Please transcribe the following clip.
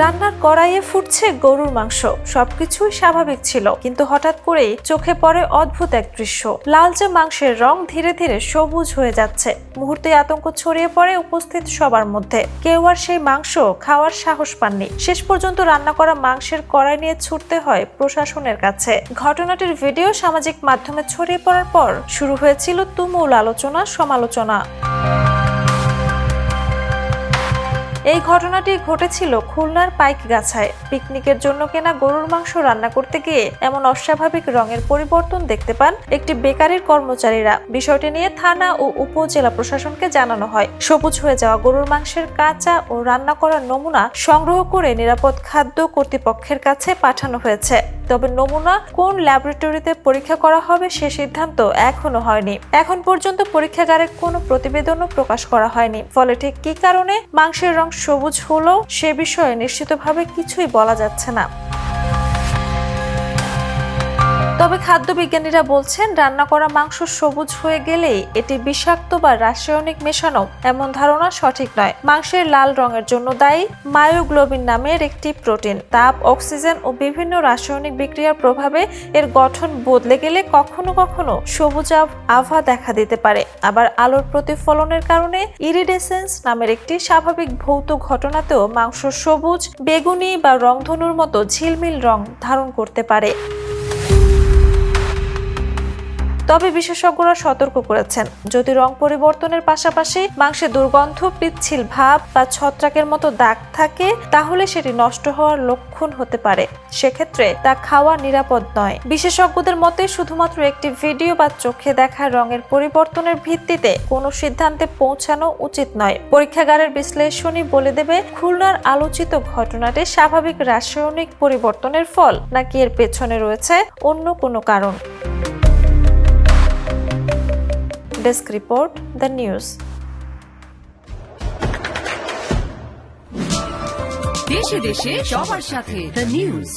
রান্নার কড়াইয়ে ফুটছে গরুর মাংস। সবকিছুই স্বাভাবিক ছিল, কিন্তু হঠাৎ করেই চোখে পড়ে অদ্ভুত এক দৃশ্য। লালচে মাংসের রং ধীরে ধীরে সবুজ হয়ে যাচ্ছে। মুহূর্তে আতঙ্ক ছড়িয়ে পড়ে উপস্থিত সবার মধ্যে। কেউ আর সেই মাংস খাওয়ার সাহস পাননি। শেষ পর্যন্ত রান্না করা মাংসের কড়াই নিয়ে ছুটতে হয় প্রশাসনের কাছে। ঘটনাটির ভিডিও সামাজিক মাধ্যমে ছড়িয়ে পড়ার পর শুরু হয়েছিল তুমুল আলোচনা সমালোচনা। এই ঘটনাটি ঘটেছিল খুলনার পাইকগাছায়। পিকনিকের জন্য কেনা গরুর মাংস রান্না করতে গিয়ে এমন অস্বাভাবিক রঙের পরিবর্তন দেখতে পান একটি বেকারির কর্মচারীরা। বিষয়টি নিয়ে থানা ও উপজেলা প্রশাসনকে জানানো হয়। সবুজ হয়ে যাওয়া গরুর মাংসের কাঁচা ও রান্না করার নমুনা সংগ্রহ করে নিরাপদ খাদ্য কর্তৃপক্ষের কাছে পাঠানো হয়েছে। তবে নমুনা কোন ল্যাবরেটরিতে পরীক্ষা করা হবে সে সিদ্ধান্ত এখনো হয়নি। এখন পর্যন্ত পরীক্ষাগারের কোনো প্রতিবেদনও প্রকাশ করা হয়নি। ফলে ঠিক কি কারণে মাংসের রং সবুজ হলো সে বিষয়ে নিশ্চিতভাবে কিছুই বলা যাচ্ছে না। তবে খাদ্য বিজ্ঞানীরা বলছেন, রান্না করা মাংস সবুজ হয়ে গেলেই এটি বিষাক্ত বা রাসায়নিক মেশানো এমন ধারণা সঠিক নয়। মাংসের লাল রঙের জন্য দায়ী মায়োগ্লোবিন নামের একটি প্রোটিন। তাপ, অক্সিজেন ও বিভিন্ন রাসায়নিক বিক্রিয়ার প্রভাবে এর গঠন বদলে গেলে কখনো কখনো সবুজ আভা দেখা দিতে পারে। আবার আলোর প্রতিফলনের কারণে ইরিডেসেন্স নামের একটি স্বাভাবিক ভৌত ঘটনাতেও মাংস সবুজ, বেগুনি বা রংধনুর মতো ঝিলমিল রং ধারণ করতে পারে। তবে বিশেষজ্ঞরা সতর্ক করেছেন, যদি রং পরিবর্তনের পাশাপাশি মাংসে দুর্গন্ধ, পিচ্ছিল ভাব বা ছত্রাকের মতো দাগ থাকে তাহলে সেটি নষ্ট হওয়ার লক্ষণ হতে পারে। সেক্ষেত্রে তা খাওয়া নিরাপদ নয়। বিশেষজ্ঞদের মতে শুধুমাত্র একটি ভিডিও বা চোখে দেখা রঙের পরিবর্তনের ভিত্তিতে কোনো সিদ্ধান্তে পৌঁছানো উচিত নয়। পরীক্ষাগারের বিশ্লেষণই বলে দেবে খুলনার আলোচিত ঘটনাটি স্বাভাবিক রাসায়নিক পরিবর্তনের ফল নাকি এর পেছনে রয়েছে অন্য কোনো কারণ। Desk report, the news. দেশে দেশে সবার সাথে দ্য নিউজ।